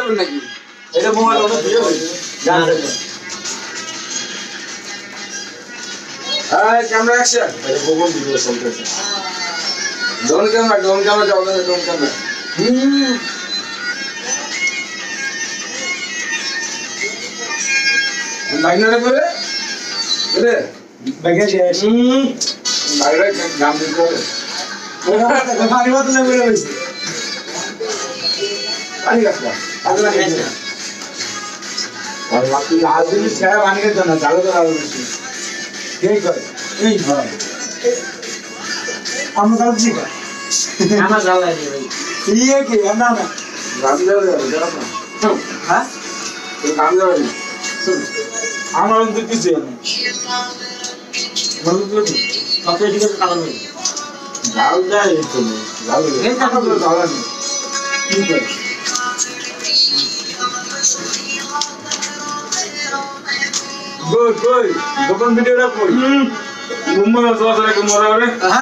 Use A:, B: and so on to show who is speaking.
A: করবেন নাকি?
B: এটা মোবাইল অনেক ভিডিও গান
A: এই ক্যামেরা অ্যাকশন।
B: এটা গোপন ভিডিও চলতেছে
A: ড্রোন ক্যামেরা যাও না ড্রোন ক্যামেরা। লাইনারে করে রে
B: ব্যাগে শেষ
A: বাইরে গাম দিতে হবে।
B: পানি বোতল নিয়ে বসে রয়েছে
A: পানি রাখবা
B: আদলা খাইছে আর বাকি আদলি ছায়া পানি খেতে না জালো তো আরো বেশি এই করে এই হয় আমরা কালজি কা আমার জ্বালাই রে ভাই ইয়ে কি না না
A: গাম দেওয়া যাবে জানো না?
B: হ্যাঁ
A: এই গাম দেওয়া যাবে।
B: আমার অন্তত কিছু না বলুন তো কত ঠিক আছে কালার নেই
A: জাল যায় তো জাল
B: এই টাকা তো
A: জাল নেই।
B: কি করে
A: কই দোকান ভিডিওটা কই মুম্বাই আছে মরা রে